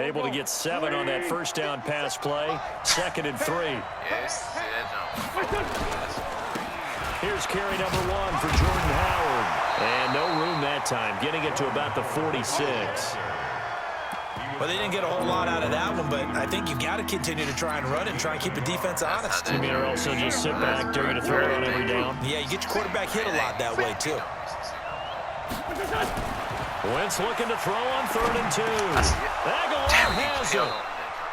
Able to get 7 on that first down pass play. 2nd and 3. Yes, Here's carry number 1 for Jordan Howard. And no room that time, getting it to about the 46. Well, they didn't get a whole lot out of that one, but I think you got to continue to try and run it and try and keep the defense honest. You mean or also just sit back, they're going to throw it on every down? Yeah, you get your quarterback hit a lot that way, too. Wentz looking to throw on 3rd and 2. Aguilar has it.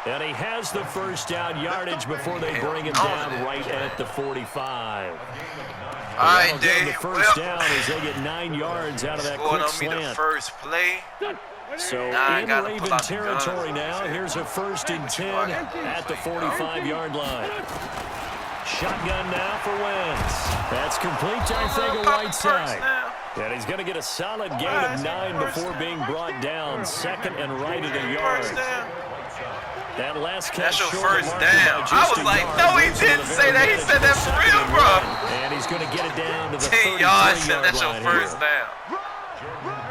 And he has the first down yardage before they bring him down right at the 45. All right, Dave. The first down as they get 9 yards out of that quick slant. The first play. So in Raven territory now, here's a 1st and 10 at the 45-yard line. Shotgun now for Wentz. That's complete to Arcega-Whiteside. And he's going to get a solid gain of 9 before being brought down. 2nd and right at a yard. That last catch. That's your first down. I was like, no, he didn't say that. He said that for real, bro. And he's going to get it down to the 10 yards. 33-yard That's your line first here. down.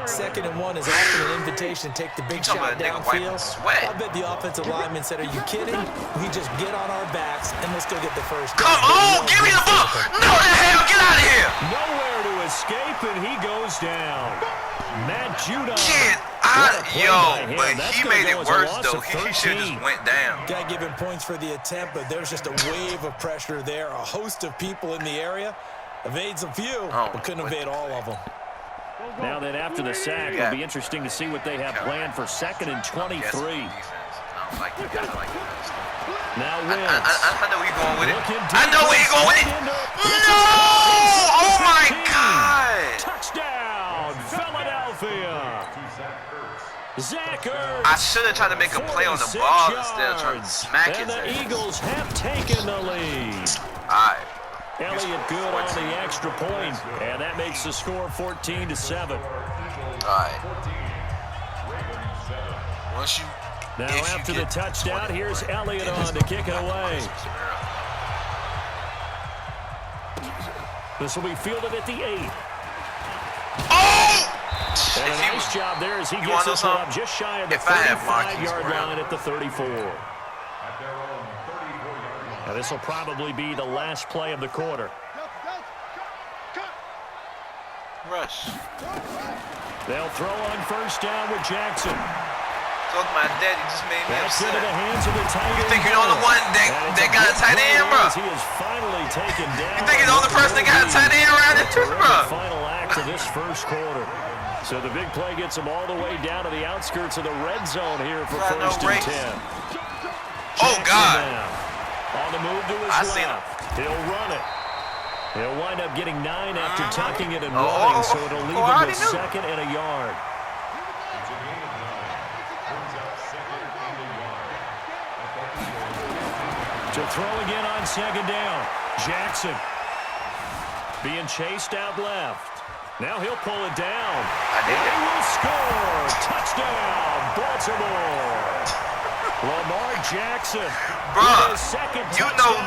2nd and 1 is often an invitation to take the big shot downfield. I bet the offensive lineman said, are you kidding? We just get on our backs and let's go get the first down. Come on, give me the ball. No, the hell, get out of here. Nowhere to escape, and he goes down. Matt Judon. But he made it worse, though. He should have just went down. Got to give him points for the attempt, but there's just a wave of pressure there. A host of people in the area. Evades a few, but couldn't evade all of them. Now that after the sack, it'll be interesting to see what they have planned for 2nd and 23. Now Wentz. I know where you're going with it. I know where you're going with it. No! Oh, my God. Touchdown, Philadelphia. Zach Ertz. I should have tried to make a play on the ball instead of trying to smack it. And the Eagles have taken the lead. All right. Elliott good on the extra point, and that makes the score 14-7. All right. Now after the touchdown, here's Elliott on to kick it away. This will be fielded at the 8. Oh! And a nice job there as he gets this one up just shy of the 35-yard line at the 34. Now this will probably be the last play of the quarter. Rush. They'll throw on 1st down with Jackson. So my daddy just made me upset. Into the hands of the tight end. You think you're the only one that got a tight end, bro? He is finally taken down. You think you're the only person that got a tight end around here, too, bro? Final act of this first quarter. So the big play gets him all the way down to the outskirts of the red zone here for 1st and 10. Oh, God. On the move to his left. He'll run it. He'll wind up getting 9 after tucking it and running, so it'll leave him with 2nd and a yard. To throw again on 2nd down. Jackson being chased out left. Now he'll pull it down. He will score. Touchdown, Baltimore. Lamar Jackson. Bro, you know,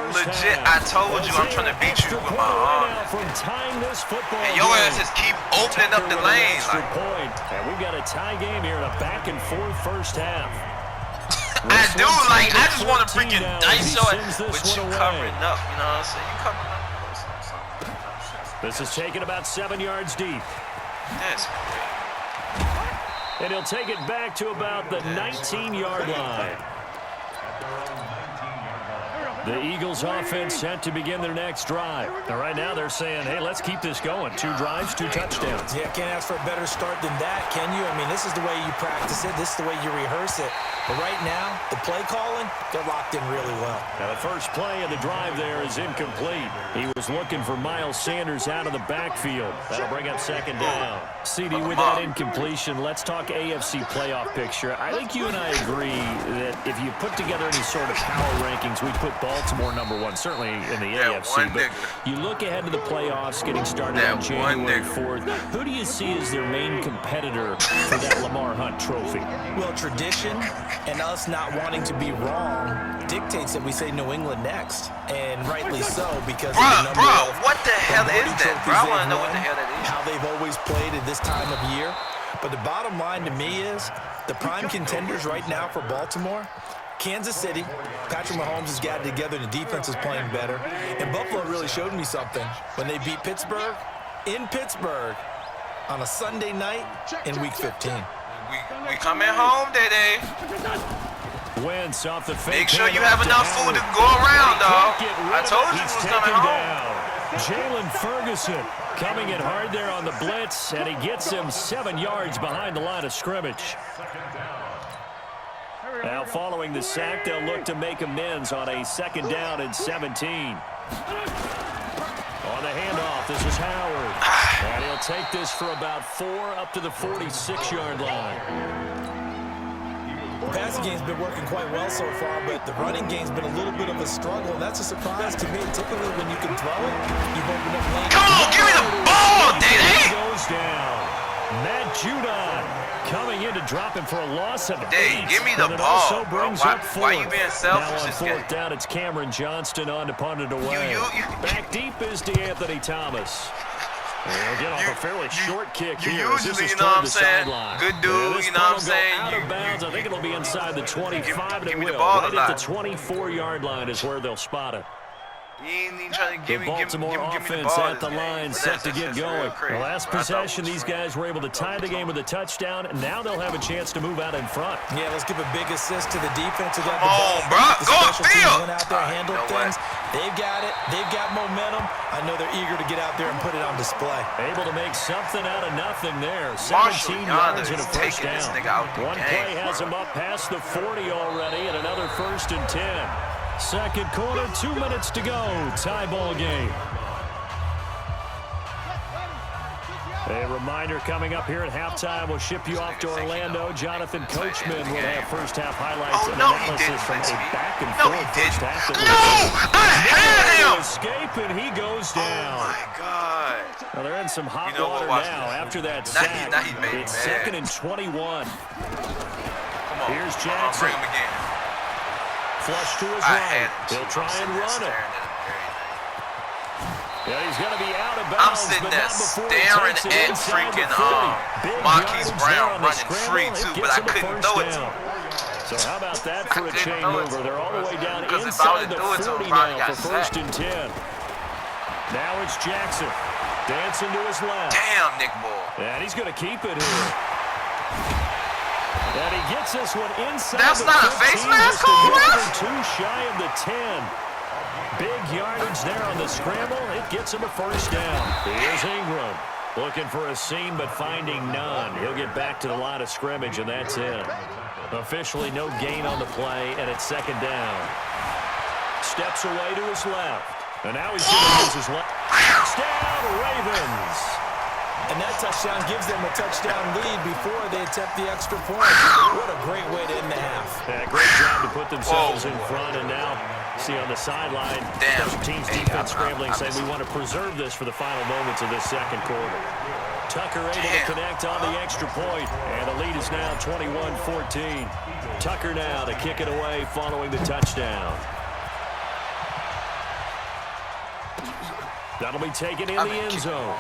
legit, I told you I'm trying to beat you with my arm. And your ass just keep opening up the lane. And we've got a tie game here in a back-and-forth first half. I do, like, I just want to freaking dice show it with you covering up, you know what I'm saying? You covering up. This is taken about 7 yards deep. That's great. And he'll take it back to about the 19-yard line. The Eagles offense set to begin their next drive. Now, right now they're saying, hey, let's keep this going. 2 drives, 2 touchdowns. Yeah, can't ask for a better start than that, can you? I mean, this is the way you practice it. This is the way you rehearse it. But right now, the play calling, they're locked in really well. Now, the first play of the drive there is incomplete. He was looking for Miles Sanders out of the backfield. That'll bring up 2nd down. CD, with that incompletion, let's talk AFC playoff picture. I think you and I agree that if you put together any sort of power rankings, we'd put Baltimore #1, certainly in the AFC. But you look ahead to the playoffs getting started on January 4th. Who do you see as their main competitor for that Lamar Hunt trophy? Well, tradition and us not wanting to be wrong dictates that we say New England next. And rightly so, because of the number of what the hell is that, bro? I want to know what the hell that is. How they've always played at this time of year. But the bottom line to me is the prime contenders right now for Baltimore, Kansas City. Patrick Mahomes has got it together, and the defense is playing better. And Buffalo really showed me something when they beat Pittsburgh in Pittsburgh on a Sunday night in Week 15. We coming home, Day-Day. Wentz off the fake. Make sure you have enough food to go around, dog. I told you He's was coming home. Jalen Ferguson coming in hard there on the blitz, and he gets him 7 yards behind the line of scrimmage. Now following the sack, they'll look to make amends on a 2nd down and 17. On the handoff, this is Howard. And he'll take this for about 4 up to the 46-yard line. The passing game's been working quite well so far, but the running game's been a little bit of a struggle, and that's a surprise to me. Typically, when you can throw it, you've opened up lanes. Come on, give me the ball, Day-Day. Goes down. Matt Judon coming in to drop him for a loss of 8. Give me the and it ball, also brings bro. up 4. Why you being selfish? Now on 4th down, it's Cameron Johnston on to punt it away. Back deep is DeAnthony Thomas. We'll get off a fairly short kick here. Usually, you know what I'm saying? Good dude, you know what I'm saying? Out of bounds. I think it'll be inside the 25, and it will. Right at the 24-yard line is where they'll spot it. You ain't even trying to give me the Baltimore offense at the line, set to get going. The last possession, these guys were able to tie the game with a touchdown, and now they'll have a chance to move out in front. Yeah, let's give a big assist to the defense. Come on, bro. Go upfield. Went out there, handled things. They've got it. They've got momentum. I know they're eager to get out there and put it on display. Able to make something out of nothing there. 17 yards and a first down. One play has him up past the 40 already, and another 1st and 10. Second quarter, 2 minutes to go. Tie ball game. A reminder coming up here at halftime. We'll ship you off to Orlando. Jonathan Coachman will have first half highlights and analysis from a back and forth first half. I had him. Escape, and he goes down. Oh my God. Well, they're in some hot water now after that sack. It's 2nd and 21. Come on. Here's Jackson. Bring him again. Flush to his right. He'll try and run it. Yeah, he's going to be out of bounds. I'm sitting there staring at freaking Marquise Brown running free too, but I couldn't throw it to him. So how about that for a chain mover? They're all the way down inside the 40 now for 1st and 10. Now it's Jackson. Dancing to his left. Damn, Nick Ball. And he's going to keep it here. And he gets this one inside. That's the not 15, a face mask, ref? 2 shy of the 10. Big yardage there on the scramble. It gets him a first down. Here's Ingram. Looking for a seam, but finding none. He'll get back to the line of scrimmage, and that's it. Officially no gain on the play, and it's 2nd down. Steps away to his left. And now he's going to use his left. Touchdown, Ravens. And that touchdown gives them a touchdown lead before they attempt the extra point. What a great way to end the half. Yeah, great job to put themselves in front, and now see on the sideline, special teams defense scrambling, saying we want to preserve this for the final moments of this second quarter. Tucker able to connect on the extra point, and the lead is now 21-14. Tucker now to kick it away following the touchdown. That'll be taken in the end zone.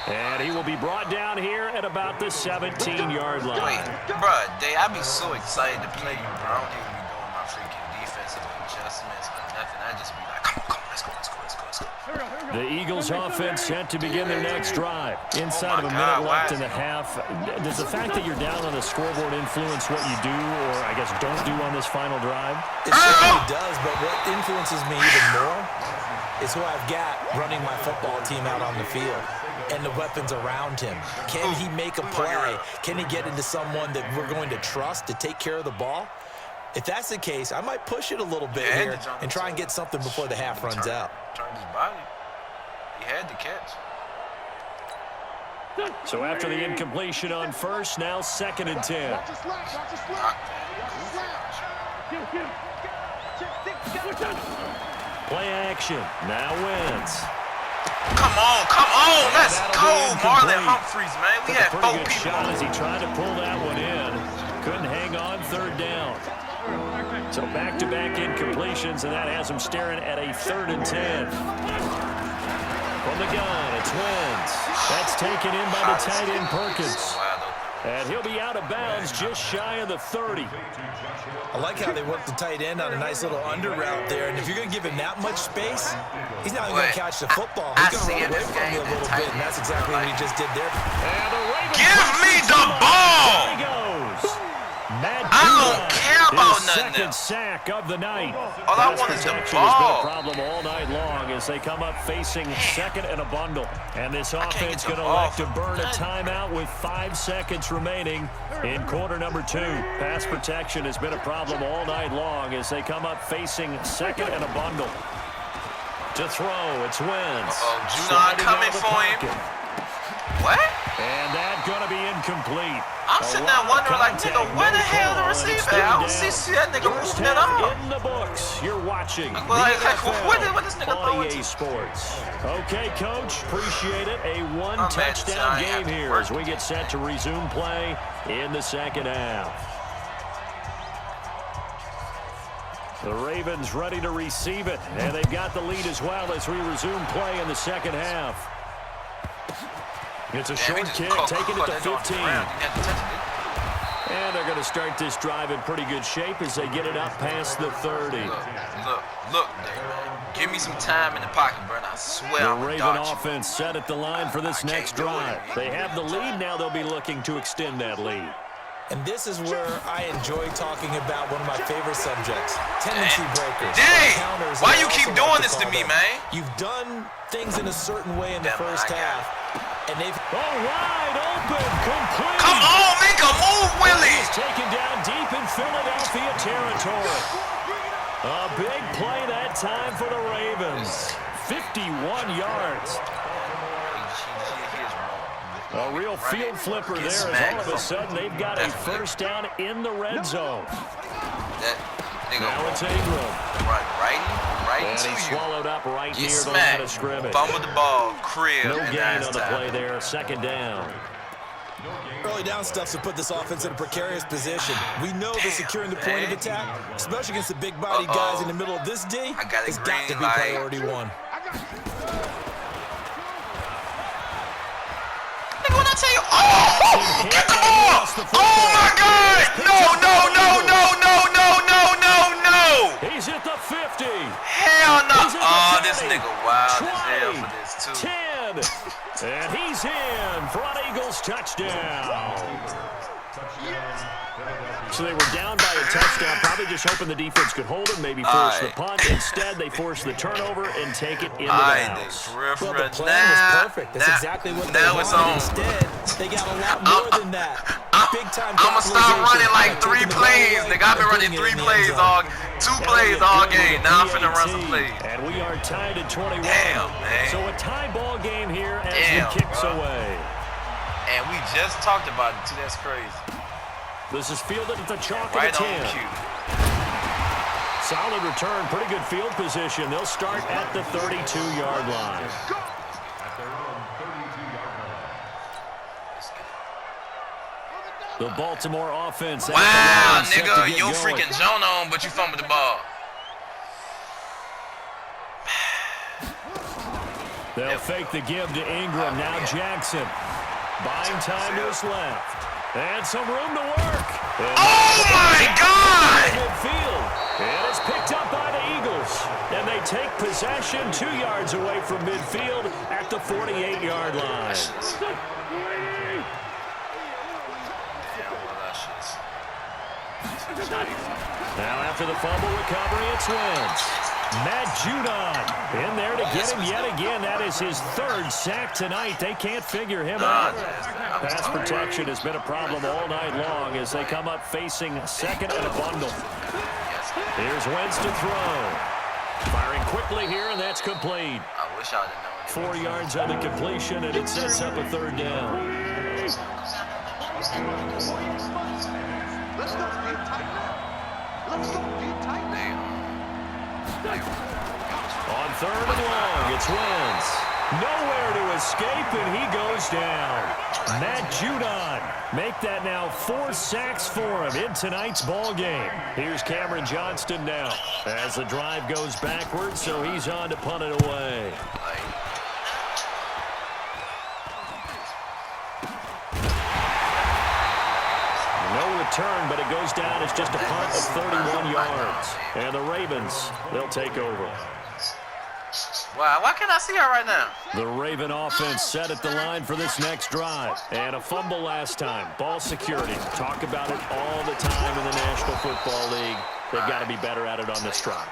And he will be brought down here at about the 17-yard line. Wait, bruh, I be so excited to play you, bro. I don't even be doing my freaking defensive adjustments or nothing. I just be like, come on, let's go. The Eagles offense set to begin their next drive. Inside of a minute left in the half. Does the fact that you're down on the scoreboard influence what you do, or I guess don't do on this final drive? It certainly does, but what influences me even more is who I've got running my football team out on the field and the weapons around him. Can he make a play? Can he get into someone that we're going to trust to take care of the ball? If that's the case, I might push it a little bit here and try and get something before the half runs out. Turned his body. He had to catch. So after the incompletion on first, now 2nd and 10. Play action. Now wins. Come on. Let's go, Marlon Humphreys, man. We had 4 good people. Shot as he tried to pull that one in. Couldn't hang on 3rd down. So back-to-back incompletions, and that has him staring at a 3rd and 10. From the gun. It's Wentz. That's taken in by the tight end Perkins. And he'll be out of bounds just shy of the 30. I like how they work the tight end on a nice little under route there. And if you're going to give him that much space, he's not even going to catch the football. He's going to run away from you a little bit, and that's exactly what he just did there. And the Ravens give me the ball! There he goes. I don't care about nothing second sack of the night. All I want is the Protection ball. has been a problem all night long as they come up facing second and a bundle. And this offense going to elect to burn a timeout with 5 seconds remaining in quarter number 2. Pass protection has been a problem all night long as they come up facing second and a bundle. To throw, it's Wentz. Judon coming for him. What? And that's going to be incomplete. I'm sitting there wondering, like, nigga, where the hell the receiver? I don't see that nigga moving at all. In the books, you're watching. What this nigga throwing to? Sports. Okay, Coach, appreciate it. A one-touchdown game here as we get set to resume play in the second half. The Ravens ready to receive it, and they've got the lead as well as we resume play in the second half. It's a short kick, taking it to 15. And they're going to start this drive in pretty good shape as they get it up past the 30. Look, give me some time in the pocket, bro. I swear the Raven offense set at the line for this next drive. They have the lead. Now they'll be looking to extend that lead. And this is where I enjoy talking about one of my favorite subjects, tendency breakers. Dang! Why you keep doing this to me, man? You've done things in a certain way in the first half, and they've... Oh, wide open, complete. Come on, make a move, Willie! He's taken down deep in Philadelphia territory. A big play that time for the Ravens. 51 yards. A real field flipper there as all of a sudden they've got a first down in the red zone. Now it's Ingram. Right and to he you. Swallowed up right near the smacked. line of scrimmage. Fumble the ball, crib. No gain on the play there. Second down. Early down stuff to put this offense in a precarious position. We know that securing the point of attack, especially against the big body guys in the middle of this D, has got to be priority one. When I tell you, get the ball! Oh my God! No! He's at the 50. Hell no! Oh, this nigga wild as hell for this too. 10, and he's in for an Eagles touchdown. So they were down by a touchdown, probably just hoping the defense could hold him, maybe force the punt. Instead, they force the turnour and take it into the house. Well, the plan was perfect. That's exactly what they wanted. Instead, they got a lot more than that. Big-time I'm going to start running like 3 plays. Nigga, I've been running 3 plays all, 2 plays all game. Now I'm finna run some plays. And we are tied at 21. Damn, man. So a tie ball game here as he kicks away. And we just talked about it, too. That's crazy. This is fielded at the chalk right of the 10. on cue. Solid return, pretty good field position. They'll start at the 32-yard line. The Baltimore offense. Wow, nigga, you freaking zone on, but you fumbled the ball. They'll fake the give to Ingram. Now Jackson. Buying time to his left. And some room to work. Oh, my God! Midfield. And it's picked up by the Eagles. And they take possession 2 yards away from midfield at the 48-yard line. Now after the fumble recovery, it's Wentz. Matt Judon in there to get him yet again. That is his 3rd sack tonight. They can't figure him out. Pass protection has been a problem all night long as they come up facing second and a bundle. Here's Wentz to throw. Firing quickly here, and that's complete. I wish I didn't know. 4 yards on the completion, and it sets up a 3rd down. Let's go get tight now. Let's go get tight now. On 3rd and long, it's Wentz. Nowhere to escape, and he goes down. Matt Judon make that now 4 sacks for him in tonight's ball game. Here's Cameron Johnston now as the drive goes backwards, so he's on to punt it away. return, but it goes down as just a punt of 31 yards. And the Ravens, they'll take over. Wow, why can't I see her right now? The Raven offense set at the line for this next drive. And a fumble last time. Ball security. Talk about it all the time in the National Football League. They've got to be better at it on this drive.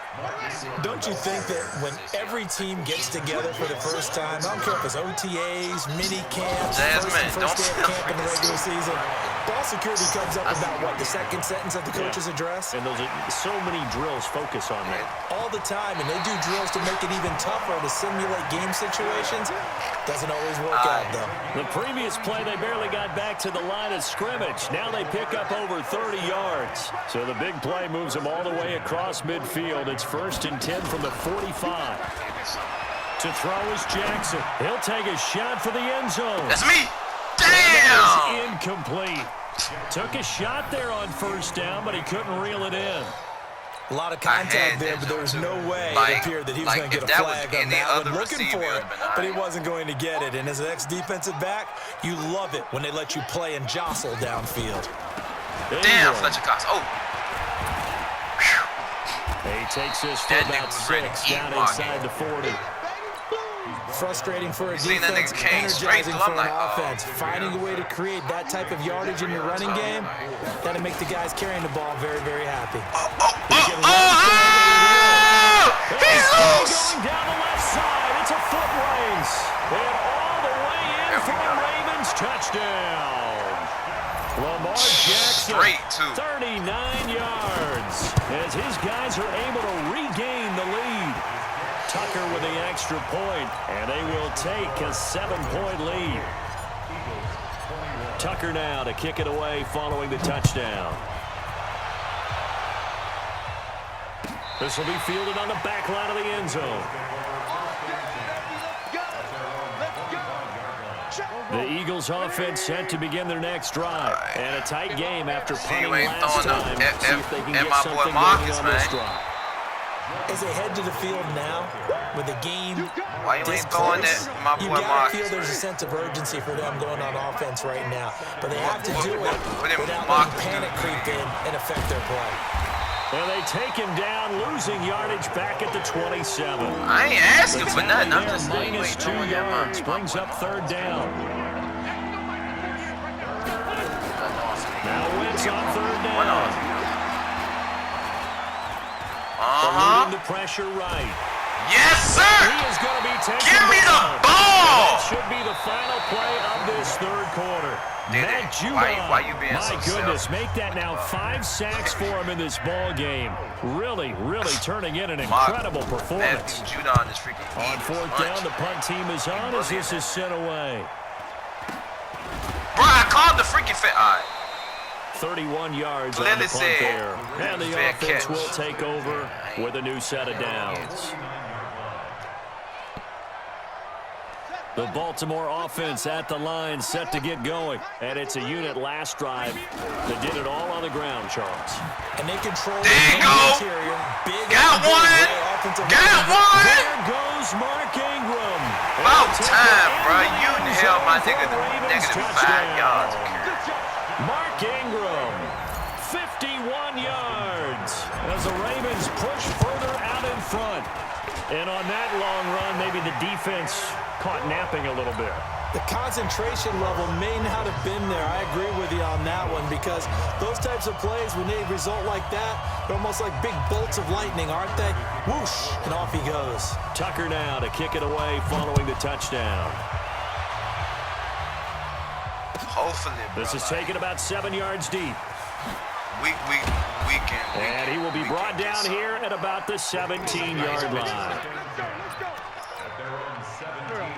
Don't you think that when every team gets together for the first time, I don't care if it's OTAs, mini camps, first day of camp in the regular season, ball security comes up about, what, the second sentence of the coach's address? And those are so many drills focus on that. All the time, and they do drills to make it even tougher to simulate game situations. Doesn't always work out, though. The previous play, they barely got back to the line of scrimmage. Now they pick up over 30 yards. So the big play moves them all the way across midfield. It's 1st and 10 from the 45. To throw is Jackson. He'll take a shot for the end zone. That's me. Damn! That is incomplete. Took a shot there on 1st down, but he couldn't reel it in. A lot of contact there, but there was no way it appeared that he was going to get a flag on that one. Looking for it, but he wasn't going to get it. And as an ex-defensive back, you love it when they let you play and jostle downfield. Damn, Fletcher Cox. Oh. He takes this for about 6 down inside the 40. Frustrating for a defense, energizing for an offense. Finding a way to create that type of yardage in your running game, that'll make the guys carrying the ball very, very happy. He's loose! Going down the left side, it's a foot race. And all the way in for the Ravens touchdown. Lamar Jackson, 39 yards, as his guys are able to regain the lead. Tucker with the extra point, and they will take a 7-point lead. Tucker now to kick it away following the touchdown. This will be fielded on the back line of the end zone. The Eagles offense set to begin their next drive. And a tight game after punting last time. See if they can get something going on this drive. As they head to the field now, with the game this close, you gotta feel there's a sense of urgency for them going on offense right now. But they have to do it without letting panic creep in and affect their play. And they take him down, losing yardage back at the 27. I ain't asking for nothing. I'm just minus 2 yards, brings up 3rd down. Now Wentz on 3rd down. Leading the pressure right. Yes, sir! He is going to be taken Give me the down. ball! That should be the final play of this 3rd quarter. Matt Judon, why you being my so goodness, selfish? make that now 5 sacks for him in this ball game. Really, really turning in an incredible performance. Judon is freaking On 4th down, the punt team is on as this is sent away. Bro, I called the freaking fit. All right. 31 yards on Clearly the punt there. And the fair offense catch. will take over with a new set of downs. The Baltimore offense at the line, set to get going. And it's a unit last drive that did it all on the ground, Charles. And they control there you the go. interior. Big Got one! Got one! There goes Mark Ingram. About time, bro. You held my nigga to negative 5 yards. Mark Ingram, 51 yards as the Ravens push further out in front. And on that long run, maybe the defense caught napping a little bit. The concentration level may not have been there. I agree with you on that one because those types of plays, when they result like that, they're almost like big bolts of lightning, aren't they? Whoosh, and off he goes. Tucker now to kick it away following the touchdown. Hopefully, bro. This is taken about 7 yards deep. We can. And he will be brought down here at about the 17-yard line.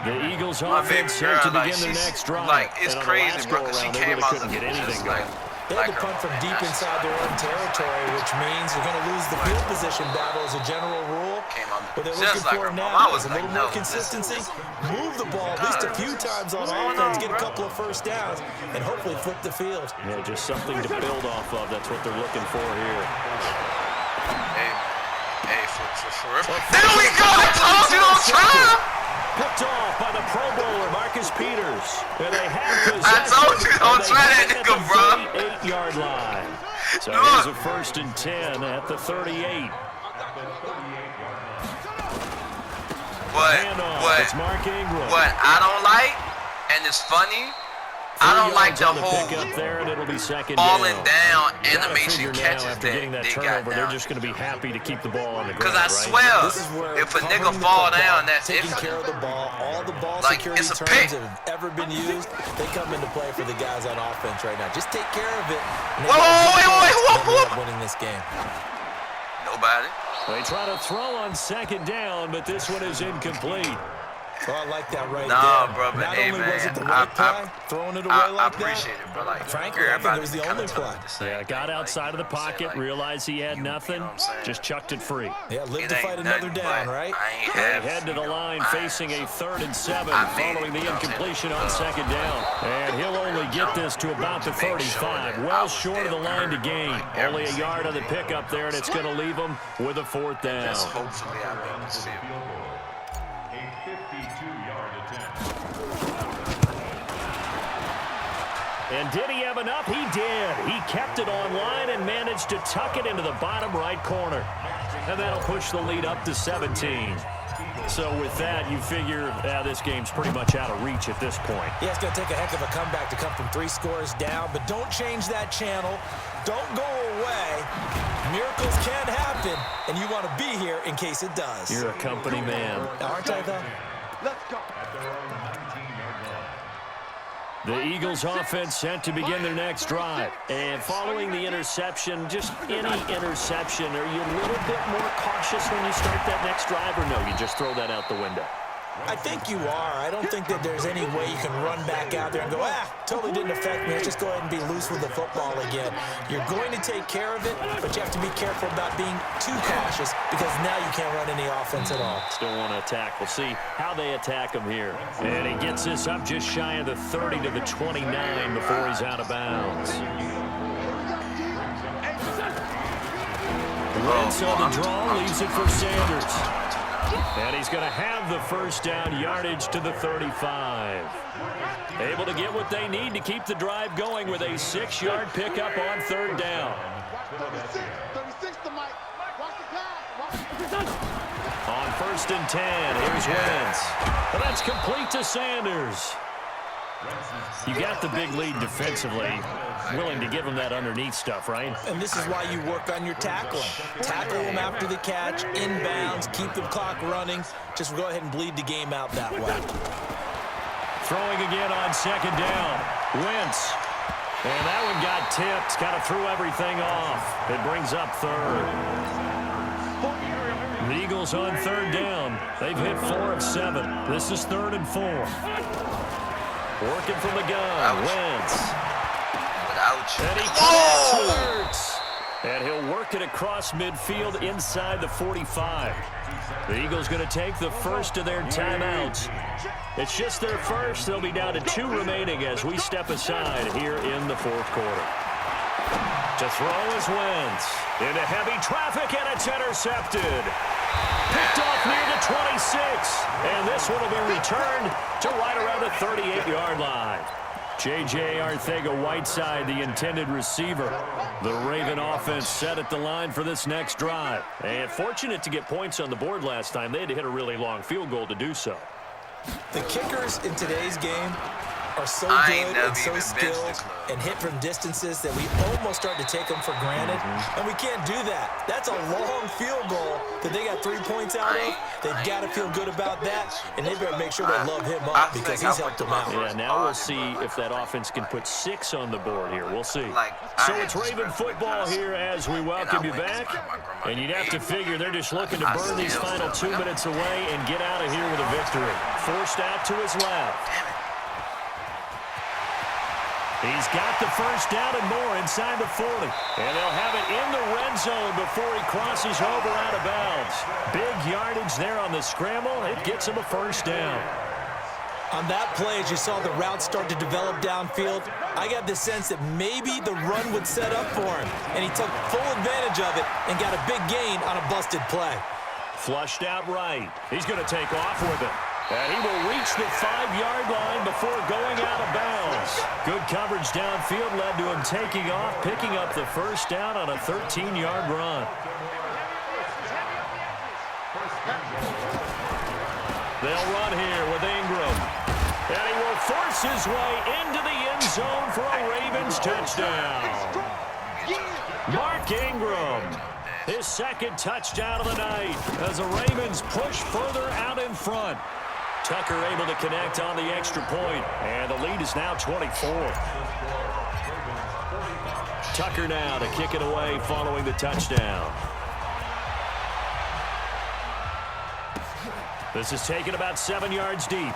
The Eagles offense set to begin their next drive. Like, it's and on crazy, the last bro, because she go-around, they came really out couldn't get looking anything just going. They had to punt from deep inside their own territory, which means they're going to lose the field position battle as a general rule. What they're looking for now is a little more consistency. Move the ball at least a few times on offense, get a couple of first downs, and hopefully flip the field. Yeah, just something to build off of. That's what they're looking for here. Hey, for real. There we go! I told you don't try! Picked off by the Pro Bowler, Marcus Peters. And they have possession. I told you don't try that nigga, bro. 38-yard line. So here's a 1st and 10 at the 38. What I don't like, and it's funny, I don't like the whole there, and it'll be second falling down figure animation catches after getting that they turnover, got they're now. just going to be happy to keep the ball on the ground. Because I swear, if a nigga fall down, that's taking it. care of the ball, all the ball Like, security it's a terms pick. that have ever been used, they come into play for the guys on offense right now. Just take care of it. Whoa, winning this game. Nobody. They try to throw on 2nd down, but this one is incomplete. Oh, I like that right Nah, there. bro, but Not hey, only man, was it the right play, throwing it away like I appreciate that. it, bro. Like, Frankly, I think it was the only play. Yeah, got outside of the pocket, realized he had nothing, just chucked it free. Yeah, live to fight another down, right? They head to the line facing a 3rd and 7 following the incompletion on 2nd down. And he'll only get this to about the 35, well short of the line to gain. Only a yard on the pickup there, and it's going to leave him with a 4th down. Hopefully I make this field. And did he have enough? He did. He kept it online and managed to tuck it into the bottom right corner. And that'll push the lead up to 17. So with that, you figure this game's pretty much out of reach at this point. Yeah, it's going to take a heck of a comeback to come from 3 scores down, but don't change that channel. Don't go away. Miracles can happen, and you want to be here in case it does. You're a company man. Aren't I, though? Let's go. The Eagles offense set to begin their next drive. And following the interception, just any interception, are you a little bit more cautious when you start that next drive, or no, you just throw that out the window? I think you are. I don't think that there's any way you can run back out there and go, totally didn't affect me. Let's just go ahead and be loose with the football again. You're going to take care of it, but you have to be careful about being too cautious because now you can't run any offense at all. Still want to attack. We'll see how they attack him here. And he gets this up just shy of the 30 to the 29 before he's out of bounds. Wentz on the draw, leaves it for Sanders. And he's going to have the 1st down, yardage to the 35. Able to get what they need to keep the drive going with a 6-yard pickup on 3rd down. 36 to Mike. Watch the pass. On 1st and 10, here's Wentz. And that's complete to Sanders. You got the big lead defensively. Willing to give him that underneath stuff, right? And this is why you work on your tackling. Tackle them after the catch, inbounds, keep the clock running. Just go ahead and bleed the game out that way. Throwing again on 2nd down. Wentz. And that one got tipped. Kind of threw everything off. It brings up 3rd. The Eagles on 3rd down. They've hit 4 of 7. This is 3rd and 4. Working from the gun. Wentz. And he connects. And he'll work it across midfield inside the 45. The Eagles going to take the first of their timeouts. It's just their first. They'll be down to 2 remaining as we step aside here in the 4th quarter. To throw is Wentz. Into heavy traffic, and it's intercepted. Picked off near the 26. And this one will be returned to right around the 38-yard line. J.J. Arcega-Whiteside, the intended receiver. The Raven offense set at the line for this next drive. And fortunate to get points on the board last time. They had to hit a really long field goal to do so. The kickers in today's game are so good and so skilled and hit from distances that we almost start to take them for granted. And we can't do that. That's a long field goal that they got 3 points out of. They've got to feel good about that, and they better make sure they love him up because he's helped them out. Yeah, now we'll see if that offense can put 6 on the board here. We'll see. So it's Raven football here as we welcome you back. And you'd have to figure they're just looking to burn these final 2 minutes away and get out of here with a victory. Forced out to his left. He's got the first down and more inside the 40. And they'll have it in the red zone before he crosses over out of bounds. Big yardage there on the scramble. It gets him a first down. On that play, as you saw the route start to develop downfield, I got the sense that maybe the run would set up for him. And he took full advantage of it and got a big gain on a busted play. Flushed out right. He's going to take off with it. And he will reach the 5-yard line before going out of bounds. Good coverage downfield led to him taking off, picking up the first down on a 13-yard run. They'll run here with Ingram. And he will force his way into the end zone for a Ravens touchdown. Mark Ingram, his second touchdown of the night as the Ravens push further out in front. Tucker able to connect on the extra point, and the lead is now 24. Tucker now to kick it away following the touchdown. This is taken about 7 yards deep.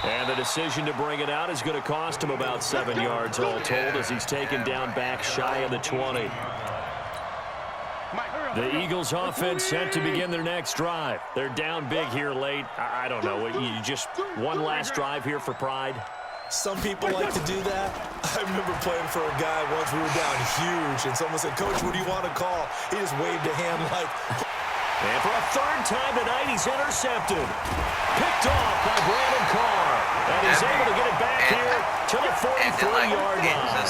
And the decision to bring it out is going to cost him about 7 yards all told as he's taken down back shy of the 20. The Eagles offense set to begin their next drive. They're down big here late. I don't know. You just one last drive here for pride? Some people like to do that. I remember playing for a guy once. We were down huge, and someone said, "Coach, what do you want to call?" He just waved a hand like... And for a third time tonight, he's intercepted. Picked off by Brandon Carr. And he's able to get it back here to the 43-yard line.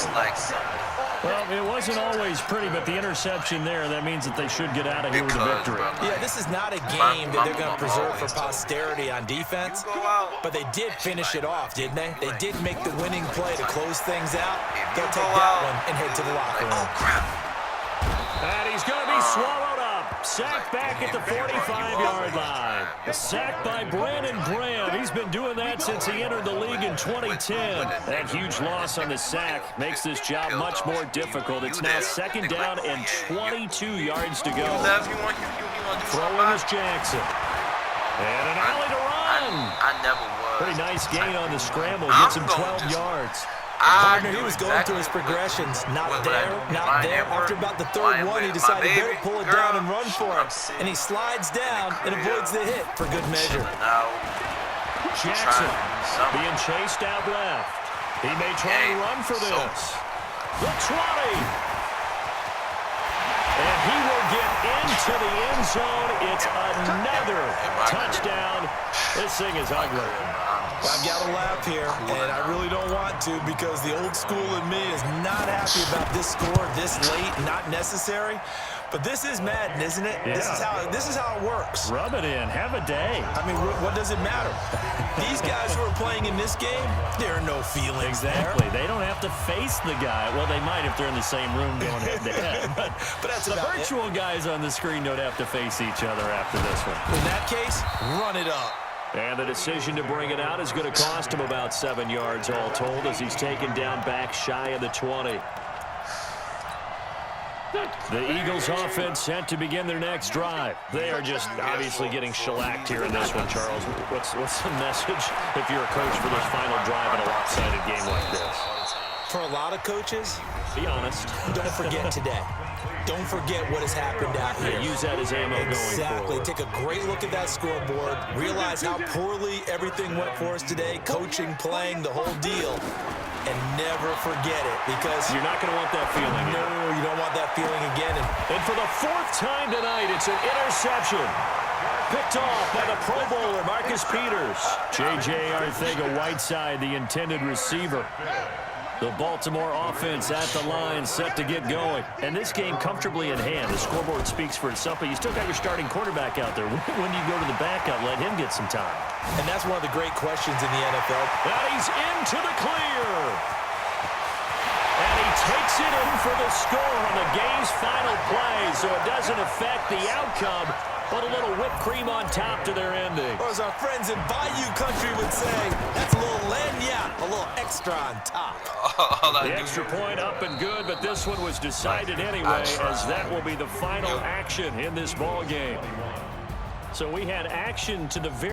Well, it wasn't always pretty, but the interception there, that means that they should get out of here with a victory. Yeah, this is not a game that they're going to preserve for posterity on defense, but they did finish it off, didn't they? They did make the winning play to close things out. They'll take that one and head to the locker room. Oh, crap. And he's going to be swallowed up. Sacked back at the 45-yard line. A sack by Brandon Graham. He's been doing that since he entered the league in 2010. That huge loss on the sack makes this job much more difficult. It's now second down and 22 yards to go. Throwing is Jackson. And an alley to run. I never was. Pretty nice gain on the scramble. Gets him 12 yards. Partner, he was going through his progressions. Not there, not there. After about the third one, he decided to better pull it down and run for it. And he slides down and avoids the hit for good measure. Jackson being chased out left. He may try to run for this. The 20. And he will get into the end zone. It's another touchdown. This thing is ugly. I've got to laugh here, and I really don't want to because the old school in me is not happy about this score this late, not necessary. But this is Madden, isn't it? Yeah. This is how it works. Rub it in. Have a day. I mean, what does it matter? These guys who are playing in this game, there are no feelings Exactly. there. They don't have to face the guy. Well, they might if they're in the same room going head-to-head. But that's the about virtual guys on the screen don't have to face each other after this one. In that case, run it up. And the decision to bring it out is going to cost him about 7 yards all told as he's taken down back shy of the 20. The Eagles offense set to begin their next drive. They are just obviously getting shellacked here in this one, Charles. What's the message if you're a coach for this final drive in a lopsided game like this? For a lot of coaches, be honest. Don't forget today. Don't forget what has happened out here. Use that as ammo going forward. Exactly. Take a great look at that scoreboard. Realize how poorly everything went for us today. Coaching, playing, the whole deal. And never forget it because you're not going to want that feeling. No, you don't want that feeling again. And for the fourth time tonight, it's an interception. Picked off by the Pro Bowler, Marcus Peters. J.J. Arcega-Whiteside, the intended receiver. The Baltimore offense at the line, set to get going. And this game comfortably in hand. The scoreboard speaks for itself, but you still got your starting quarterback out there. When do you go to the backup, let him get some time? And that's one of the great questions in the NFL. And he's into the clear. And he takes it in for the score on the game's final play, so it doesn't affect the outcome, but a little whipped cream on top to their ending. Or as our friends in Bayou Country would say, that's a little lagniappe, a little extra on top. The extra point up and good, but this one was decided anyway, as that will be the final action in this ball game. So we had action to the very